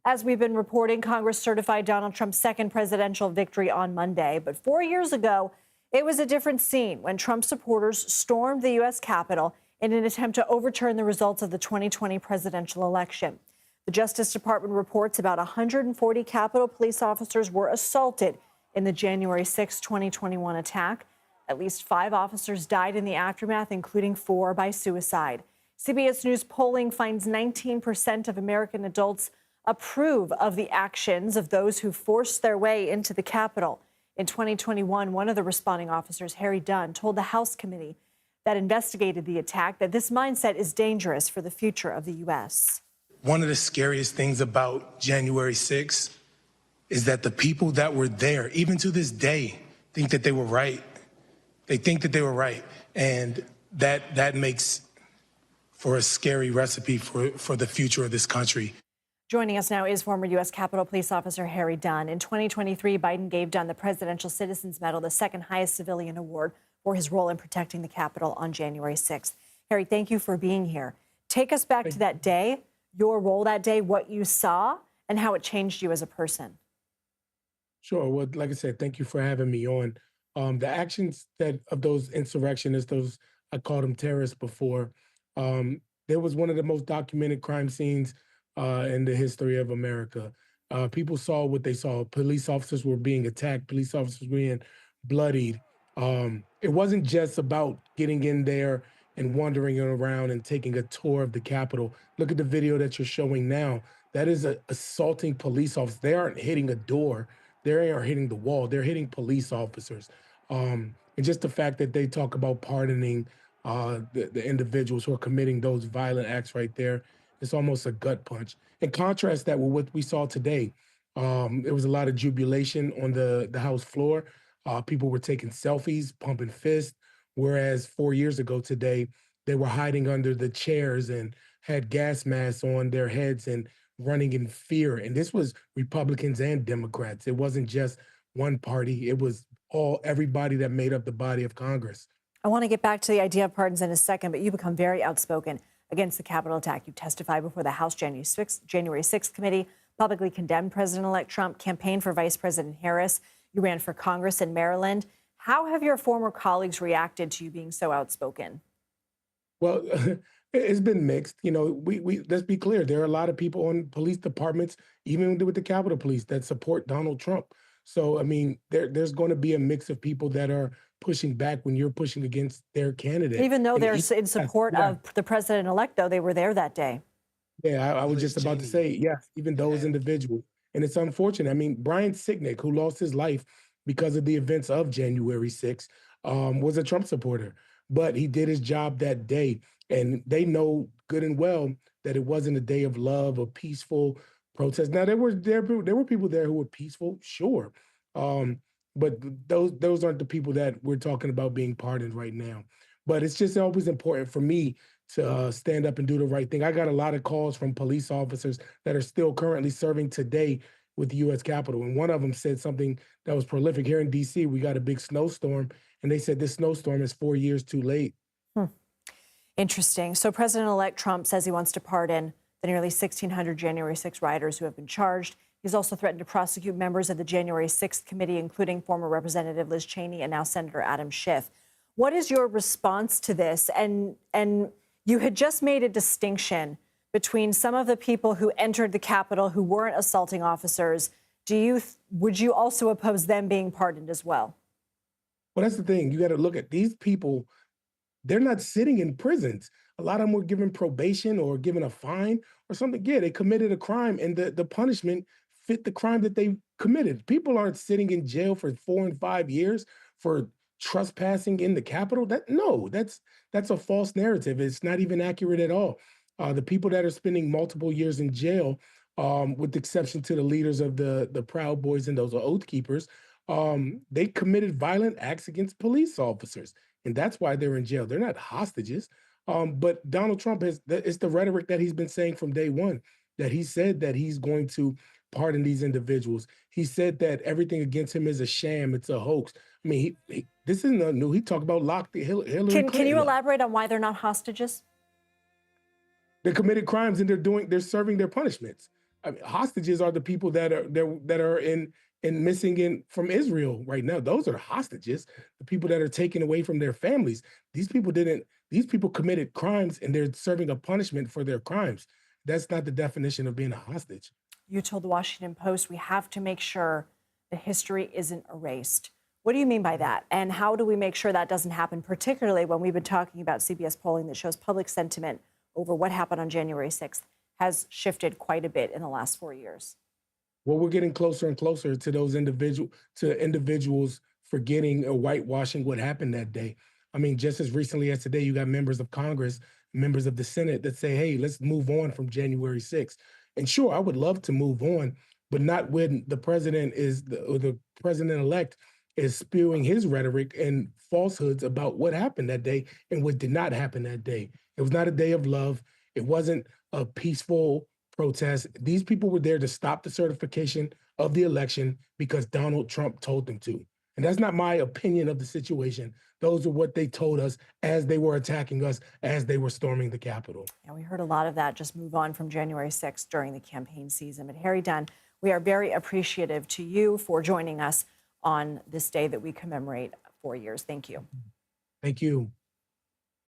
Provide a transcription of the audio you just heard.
As we've been reporting, Congress certified Donald Trump's second presidential victory on Monday. But 4 years ago, it was a different scene when Trump supporters stormed the U.S. Capitol in an attempt to overturn the results of the 2020 presidential election. The Justice Department reports about 140 Capitol police officers were assaulted in the January 6, 2021 attack. At least 5 officers died in the aftermath, including 4 by suicide. CBS News polling finds 19% of American adults approve of the actions of those who forced their way into the Capitol. In 2021, one of the responding officers, Harry Dunn, told the House committee that investigated the attack that this mindset is dangerous for the future of the U.S. One of the scariest things about January 6th is that the people that were there, even to this day, think that they were right. They think that they were right. And that makes for a scary recipe for the future of this country. Joining us now is former U.S. Capitol Police Officer Harry Dunn. In 2023, Biden gave Dunn the Presidential Citizens Medal, the second highest civilian award, for his role in protecting the Capitol on January 6th. Harry, thank you for being here. Take us back to that day, your role that day, what you saw, and how it changed you as a person. Sure. Well, like I said, thank you for having me on. The actions of those insurrectionists, those I called them terrorists before, there was one of the most documented crime scenes in the history of America. People saw what they saw. Police officers were being attacked. Police officers were being bloodied. It wasn't just about getting in there and wandering around and taking a tour of the Capitol. Look at the video that you're showing now. That is assaulting police officers. They aren't hitting a door. They aren't hitting the wall. They're hitting police officers. And just the fact that they talk about pardoning the individuals who are committing those violent acts right there, it's almost a gut punch. And contrast that with what we saw today. There was a lot of jubilation on the House floor. People were taking selfies, pumping fists, whereas 4 years ago today, they were hiding under the chairs and had gas masks on their heads and running in fear. And this was Republicans and Democrats. It wasn't just one party. It was everybody that made up the body of Congress. I want to get back to the idea of pardons in a second, but you become very outspoken against the Capitol attack. You testified before the House January 6th committee, publicly condemned President-elect Trump, campaigned for Vice President Harris. You ran for Congress in Maryland. How have your former colleagues reacted to you being so outspoken? Well, it's been mixed. You know, we let's be clear. There are a lot of people on police departments, even with the Capitol Police, that support Donald Trump. So, I mean, there's going to be a mix of people that are pushing back when you're pushing against their candidate. Even though And they're in support of the president-elect, though, they were there that day. Yeah, I was just about to say, yes, even those individuals. And it's unfortunate. I mean, Brian Sicknick, who lost his life because of the events of January 6th, was a Trump supporter. But he did his job that day. And they know good and well that it wasn't a day of love or peaceful protest. Now, there were people there who were peaceful, sure. But those aren't the people that we're talking about being pardoned right now. But it's just always important for me to stand up and do the right thing. I got a lot of calls from police officers that are still currently serving today with the U.S. Capitol. And one of them said something that was prolific. Here in D.C., we got a big snowstorm, and they said this snowstorm is 4 years too late. Interesting. So President-elect Trump says he wants to pardon the nearly 1,600 January 6 rioters who have been charged. He's also threatened to prosecute members of the January 6th committee, including former Representative Liz Cheney and now Senator Adam Schiff. What is your response to this? And you had just made a distinction between some of the people who entered the Capitol who weren't assaulting officers. Would you also oppose them being pardoned as well? Well, that's the thing. You got to look at these people. They're not sitting in prisons. A lot of them were given probation or given a fine or something. Yeah, they committed a crime, and the punishment fit the crime that they committed. People aren't sitting in jail for 4 and 5 years for trespassing in the Capitol. That's a false narrative. It's not even accurate at all. The people that are spending multiple years in jail, with the exception to the leaders of the Proud Boys and those Oath Keepers, they committed violent acts against police officers. And that's why they're in jail. They're not hostages. But Donald Trump it's the rhetoric that he's been saying from day one, that he said that he's going to pardon these individuals. He said that everything against him is a sham. It's a hoax. I mean, this isn't new. He talked about Hillary Clinton. Can you elaborate on why they're not hostages? They committed crimes and they're serving their punishments. I mean, hostages are the people that are in missing in from Israel right now. Those are the hostages, the people that are taken away from their families. These people didn't. These people committed crimes, and they're serving a punishment for their crimes. That's not the definition of being a hostage. You told the Washington Post we have to make sure the history isn't erased. What do you mean by that? And how do we make sure that doesn't happen, particularly when we've been talking about CBS polling that shows public sentiment over what happened on January 6th has shifted quite a bit in the last 4 years? Well, we're getting closer and closer to those individuals forgetting or whitewashing what happened that day. I mean, just as recently as today, you got members of Congress, members of the Senate that say, "Hey, let's move on from January 6th." And sure, I would love to move on, but not when the president or the president elect is spewing his rhetoric and falsehoods about what happened that day and what did not happen that day. It was not a day of love. It wasn't a peaceful protest. These people were there to stop the certification of the election because Donald Trump told them to. And that's not my opinion of the situation. Those are what they told us as they were attacking us, as they were storming the Capitol. And we heard a lot of that just move on from January 6th during the campaign season. But Harry Dunn, we are very appreciative to you for joining us on this day that we commemorate 4 years. Thank you. Thank you.